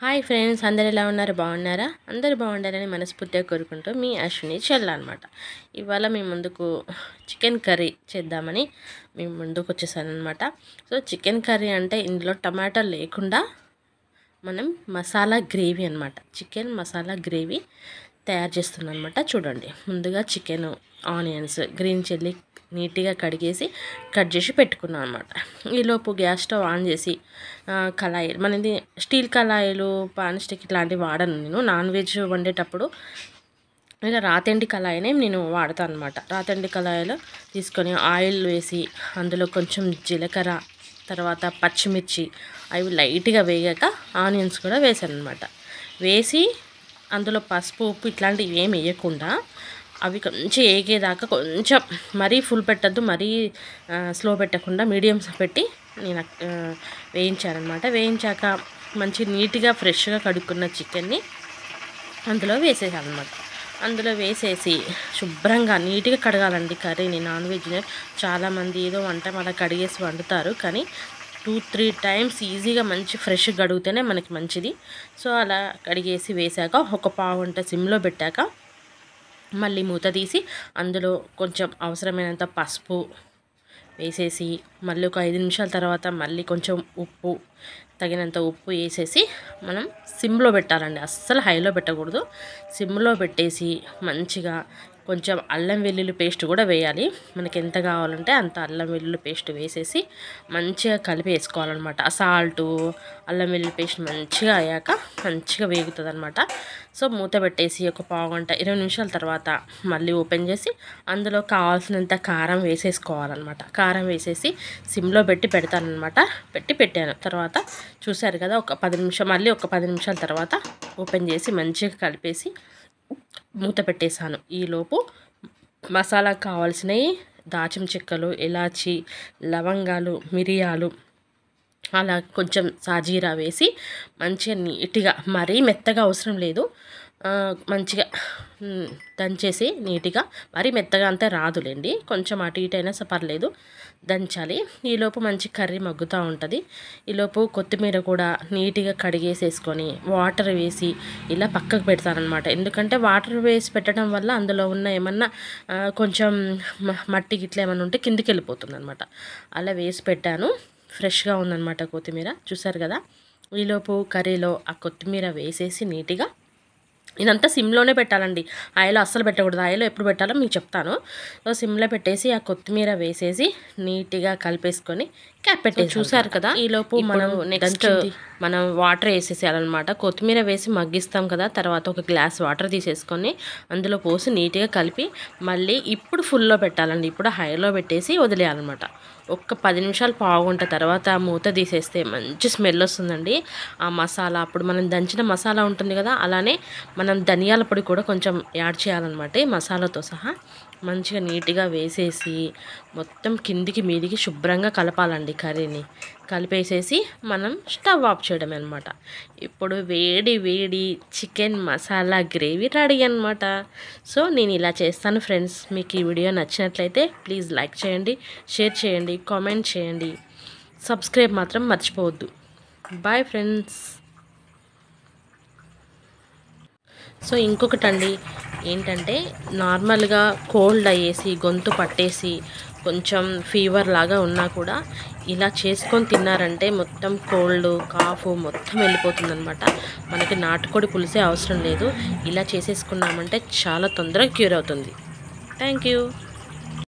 Hi friends, అందరు ఎలా ఉన్నారు? బాగున్నారా? అందరూ బాగుండాలని మనస్ఫూర్తిగా కోరుకుంటూ మీ అశ్విని చెల్ల అనమాట. ఇవాళ మీ ముందుకు చికెన్ కర్రీ చేద్దామని మీ ముందుకు వచ్చేసాను అనమాట. సో చికెన్ కర్రీ అంటే ఇందులో టమాటా లేకుండా మనం మసాలా గ్రేవీ అనమాట, చికెన్ మసాలా గ్రేవీ తయారు చేస్తున్నాను అనమాట. చూడండి, ముందుగా చికెన్, ఆనియన్స్, గ్రీన్ చిల్లీ నీట్గా కడిగేసి కట్ చేసి పెట్టుకున్నాను అనమాట. ఈలోపు గ్యాస్ స్టవ్ ఆన్ చేసి కళాయి, మనది స్టీల్ కళాయిలు, పాన్ స్టిక్ ఇట్లాంటివి వాడను నేను. నాన్ వెజ్ వండేటప్పుడు ఇలా రాతండి కళాయినే నేను వాడతాను అనమాట. రాతండి కళాయిలో తీసుకొని ఆయిల్ వేసి అందులో కొంచెం జీలకర్ర, తర్వాత పచ్చిమిర్చి అవి లైట్గా వేగాక ఆనియన్స్ కూడా వేసాను అనమాట. వేసి అందులో పసుపు, ఉప్పు ఇట్లాంటివి ఏం వేయకుండా అవి కొంచెం ఏగేదాకా కొంచెం మరీ ఫుల్ పెట్టద్దు, మరీ స్లో పెట్టకుండా మీడియం పెట్టి నేను వేయించానమాట. వేయించాక మంచి నీట్గా ఫ్రెష్గా కడుక్కున్న చికెన్ని అందులో వేసేసాను అనమాట. అందులో వేసేసి శుభ్రంగా నీట్గా కడగాలండి కర్రీని. నాన్ వెజ్ని చాలామంది ఏదో వంట అలా కడిగేసి వండుతారు, కానీ 2-3 టైమ్స్ ఈజీగా మంచి ఫ్రెష్గా కడిగితేనే మనకి మంచిది. సో అలా కడిగేసి వేసాక ఒక పావు గంట సిమ్లో పెట్టాక మళ్ళీ మూత తీసి అందులో కొంచెం అవసరమైనంత పసుపు వేసేసి మళ్ళీ ఒక 5 నిమిషాల తర్వాత మళ్ళీ కొంచెం ఉప్పు, తగినంత ఉప్పు వేసేసి మనం సిమ్లో పెట్టాలండి, అస్సలు హైలో పెట్టకూడదు. సిమ్లో పెట్టేసి మంచిగా కొంచెం అల్లం వెల్లుల్లి పేస్ట్ కూడా వేయాలి. మనకి ఎంత కావాలంటే అంత అల్లం వెల్లుల్లి పేస్ట్ వేసేసి మంచిగా కలిపి వేసుకోవాలన్నమాట. ఆ సాల్టు, అల్లం వెల్లుల్లి పేస్ట్ మంచిగా అయ్యాక మంచిగా వేగుతుంది అనమాట. సో మూత పెట్టేసి ఒక పావు గంట 20 నిమిషాల తర్వాత మళ్ళీ ఓపెన్ చేసి అందులో కావాల్సినంత కారం వేసేసుకోవాలన్నమాట. కారం వేసేసి సిమ్లో పెట్టి పెడతానమాట. పెట్టాను. తర్వాత చూసారు కదా, ఒక 10 నిమిషాలు, మళ్ళీ ఒక 10 నిమిషాల తర్వాత ఓపెన్ చేసి మంచిగా కలిపేసి మూత పెట్టేశాను. ఈలోపు మసాలా కావాల్సినవి దాల్చిన చెక్కలు, ఇలాచి, లవంగాలు, మిరియాలు, అలా కొంచెం సాజీరా వేసి మంచిగా నీట్గా, మరీ మెత్తగా అవసరం లేదు, మంచిగా దంచేసి నీట్గా, మరీ మెత్తగా అంతా రాదులేండి, కొంచెం అటు ఇటు అయినా పర్లేదు, దంచాలి. ఈలోపు మంచి కర్రీ మగ్గుతూ ఉంటుంది. ఈలోపు కొత్తిమీర కూడా నీట్గా కడిగేసేసుకొని వాటర్ వేసి ఇలా పక్కకు పెడతానమాట. ఎందుకంటే వాటర్ వేసి పెట్టడం వల్ల అందులో ఉన్న ఏమన్నా కొంచెం మట్టి గిట్ల ఏమన్నా ఉంటే కిందికి వెళ్ళిపోతుంది అనమాట. అలా వేసి పెట్టాను. ఫ్రెష్గా ఉందన్నమాట కొత్తిమీర, చూసారు కదా. ఈలోపు కర్రీలో ఆ కొత్తిమీర వేసేసి నీట్గా, ఇదంతా సిమ్లోనే పెట్టాలండి, ఆయిల్ అస్సలు పెట్టకూడదు. ఆయిల్ ఎప్పుడు పెట్టాలో మీకు చెప్తాను. సో సిమ్లో పెట్టేసి ఆ కొత్తిమీర వేసేసి నీట్గా కలిపేసుకొని క్యాప్ పెట్టేసి చూసారు కదా. ఈలోపు మనం నెక్స్ట్ మనం వాటర్ వేసేసేయాలన్నమాట. కొత్తిమీర వేసి మగ్గిస్తాం కదా, తర్వాత ఒక గ్లాస్ వాటర్ తీసేసుకొని అందులో పోసి నీట్గా కలిపి మళ్ళీ ఇప్పుడు ఫుల్లో పెట్టాలండి. ఇప్పుడు హైలో పెట్టేసి వదిలేయాలన్నమాట. ఒక్క 10 నిమిషాలు, పావు గంట తర్వాత మూత తీసేస్తే మంచి స్మెల్ వస్తుందండి. ఆ మసాలా, అప్పుడు మనం దంచిన మసాలా ఉంటుంది కదా, అలానే మనం ధనియాల పొడి కూడా కొంచెం యాడ్ చేయాలన్నమాట. ఈ మసాలాతో సహా మంచిగా నీట్గా వేసేసి మొత్తం కిందికి మీదికి శుభ్రంగా కలపాలండి కర్రీని. కలిపేసేసి మనం స్టవ్ ఆఫ్ చేయడమే అనమాట. ఇప్పుడు వేడి వేడి చికెన్ మసాలా గ్రేవీ రెడీ అనమాట. సో నేను ఇలా చేస్తాను ఫ్రెండ్స్. మీకు ఈ వీడియో నచ్చినట్లయితే ప్లీజ్ లైక్ చేయండి, షేర్ చేయండి, కామెంట్ చేయండి, సబ్స్క్రైబ్ మాత్రం మర్చిపోవద్దు. Bye friends. సో ఇంకొకటండి ఏంటంటే, నార్మల్గా కోల్డ్ అయ్యేసి గొంతు పట్టేసి కొంచెం ఫీవర్ లాగా ఉన్నా కూడా ఇలా చేసుకొని తిన్నారంటే మొత్తం కోల్డ్, కాఫ్ మొత్తం వెళ్ళిపోతుందనమాట. మనకి నాటుకోడి పులిసే అవసరం లేదు, ఇలా చేసేసుకున్నామంటే చాలా తొందరగా క్యూర్ అవుతుంది. Thank you.